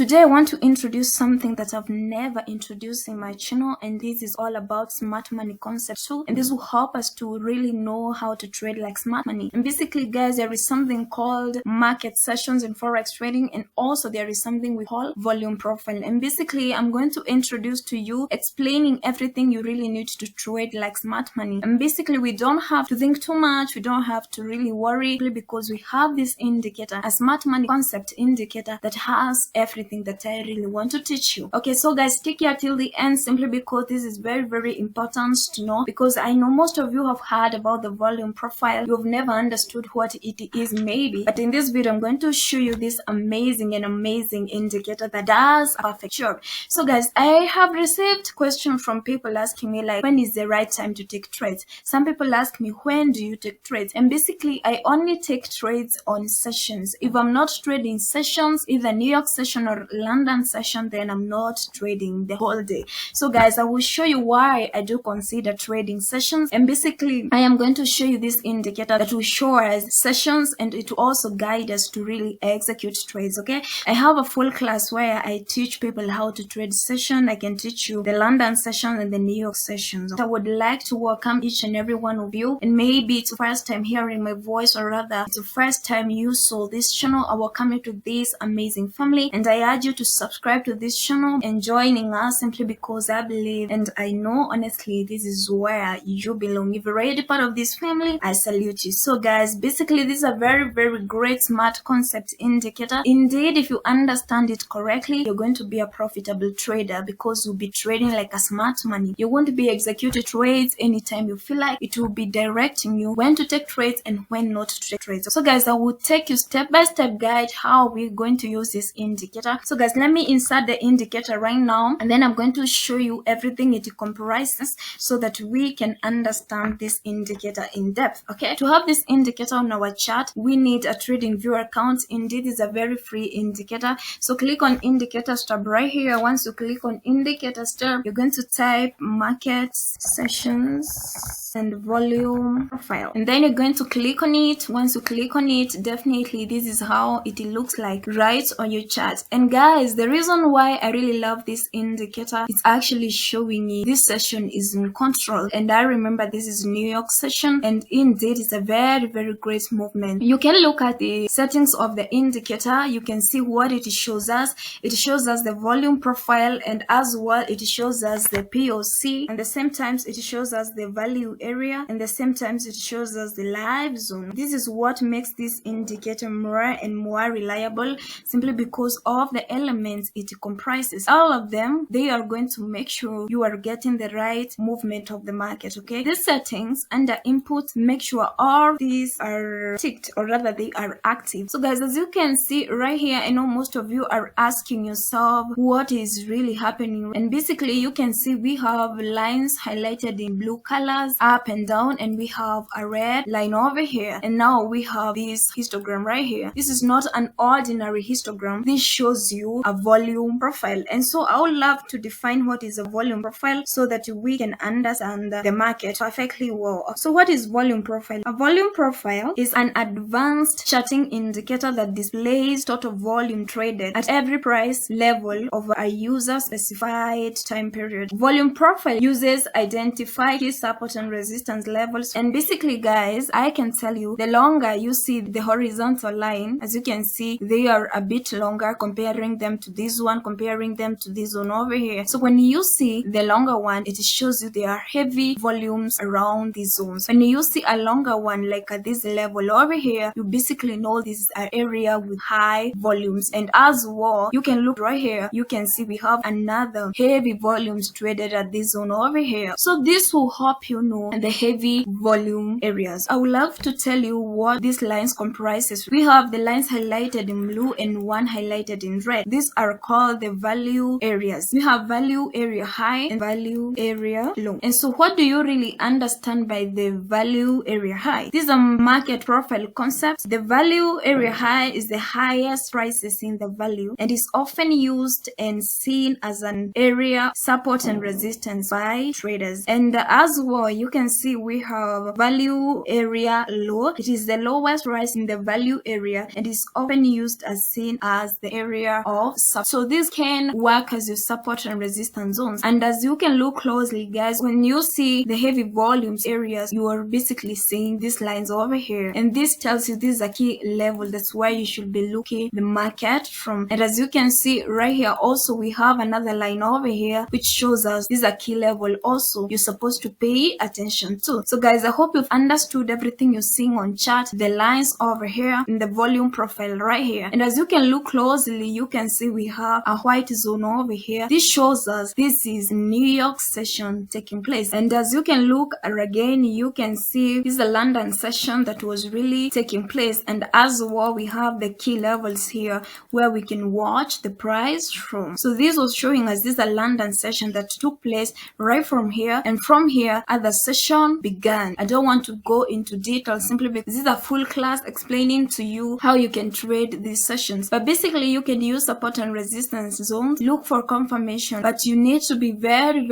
Today I want to introduce something that I've never introduced in my channel, and this is all about smart money concept too, and this will help us to really know how to trade like smart money. And basically guys, there is something called market sessions in forex trading, and also there is something we call volume profile. And basically I'm going to introduce to you explaining everything you really need to trade like smart money. And basically we don't have to think too much, we don't have to really worry, because we have this indicator, a smart money concept indicator that has everything that I really want to teach you. Okay, so guys, stick here till the end simply because this is very important to know, because I know most of you have heard about the volume profile, you've never understood what it is maybe, but in this video I'm going to show you this amazing indicator that does a perfect job. So guys, I have received questions from people asking me like, when is the right time to take trades? Some people ask me, when do you take trades? And basically I only take trades on sessions. If I'm not trading sessions, either New York session or London session, then I'm not trading the whole day. So guys, I will show you why I do consider trading sessions, and basically I am going to show you this indicator that will show us sessions, and it will also guide us to really execute trades. Okay, I have a full class where I teach people how to trade session. I can teach you the London session and the New York sessions. I would like to welcome each and every one of you, and maybe it's the first time hearing my voice, or rather it's the first time you saw this channel. I welcome you to this amazing family, and I urge you to subscribe to this channel and joining us simply because I believe and I know honestly this is where you belong. If you're already part of this family, I salute you. So guys, basically this is a very great smart concept indicator. Indeed, if you understand it correctly, you're going to be a profitable trader, because you'll be trading like a smart money. You won't be executing trades anytime you feel like. It will be directing you when to take trades and when not to take trades. So guys, I will take you step by step guide how we're going to use this indicator. So guys, let me insert the indicator right now, and then I'm going to show you everything it comprises so that we can understand this indicator in depth. Okay, to have this indicator on our chart, we need a Tradingview account. Indeed, it's a very free indicator. So click on indicators tab right here. Once you click on indicators tab, you're going to type market sessions and volume profile, and then you're going to click on it. Once you click on it, definitely this is how it looks like right on your chart. And guys, the reason why I really love this indicator, it's actually showing me this session is in control, and I remember this is New York session, and indeed it's a very great movement. You can look at the settings of the indicator, you can see what it shows us. It shows us the volume profile, and as well it shows us the POC, and the same times it shows us the value area, and the same times it shows us the live zone. This is what makes this indicator more and more reliable, simply because of the elements it comprises. All of them, they are going to make sure you are getting the right movement of the market. Okay, these settings under input, make sure all these are ticked, or rather they are active. So guys, as you can see right here, I know most of you are asking yourself what is really happening, and basically you can see we have lines highlighted in blue colors up and down, and we have a red line over here, and now we have this histogram right here. This is not an ordinary histogram, this shows you a volume profile. And so I would love to define what is a volume profile so that we can understand the market perfectly well. So what is volume profile? A volume profile is an advanced charting indicator that displays total volume traded at every price level of a user specified time period. Volume profile uses identify key support and resistance levels, and basically guys, I can tell you, the longer you see the horizontal line, as you can see, they are a bit longer, comparing them to this one, comparing them to this one over here. So when you see the longer one, it shows you there are heavy volumes around these zones. When you see a longer one like at this level over here, you basically know this is an area with high volumes. And as well, you can look right here, you can see we have another heavy volumes traded at this zone over here. So this will help you know the heavy volume areas. I would love to tell you what these lines comprises. We have the lines highlighted in blue and one highlighted in red. These are called the value areas. We have value area high and value area low. And so what do you really understand by the value area high? This is a market profile concept. The value area high is the highest prices in the value, and is often used and seen as an area support and resistance by traders. And as well, you can see we have value area low. It is the lowest price in the value area, and is often used as seen as the area pair of support. So these can work as your support and resistance zones. And as you can look closely, guys, when you see the heavy volumes areas, you are basically seeing these lines over here, and this tells you this is a key level. That's why you should be looking the market from. And as you can see right here, also we have another line over here which shows us this is a key level also you're supposed to pay attention to. So guys, I hope you've understood everything you're seeing on chart, the lines over here in the volume profile right here. And as you can look closely, you can see we have a white zone over here. This shows us this is New York session taking place. And as you can look again, you can see this is a London session that was really taking place. And as well, we have the key levels here where we can watch the price from. So this was showing us this is a London session that took place right from here, and from here other session began. I don't want to go into detail simply because this is a full class explaining to you how you can trade these sessions. But basically you can use support and resistance zones, look for confirmation, but you need to be very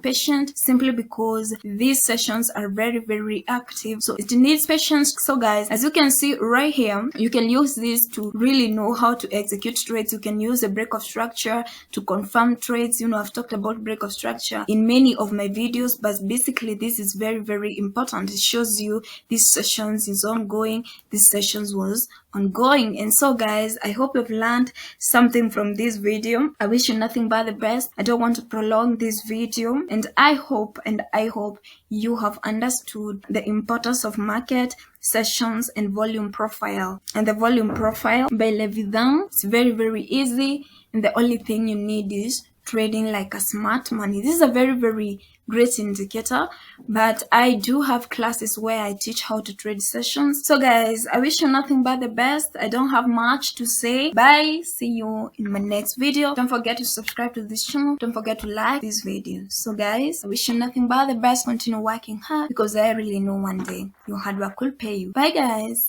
patient simply because these sessions are very active. So it needs patience. So guys, as you can see right here, you can use this to really know how to execute trades. You can use a break of structure to confirm trades. You know, I've talked about break of structure in many of my videos, but basically this is very important. It shows you these sessions is ongoing, this sessions was ongoing. And so guys, I hope you've learned something from this video. I wish you nothing but the best. I don't want to prolong this video, and I hope you have understood the importance of market sessions and volume profile. And the volume profile by Leviathan, it's very easy, and the only thing you need is trading like a smart money. This is a very great indicator, but I do have classes where I teach how to trade sessions. So guys, I wish you nothing but the best. I don't have much to say. Bye, see you in my next video. Don't forget to subscribe to this channel. Don't forget to like this video. So guys, I wish you nothing but the best. Continue working hard because I really know one day your hard work will pay you. Bye guys.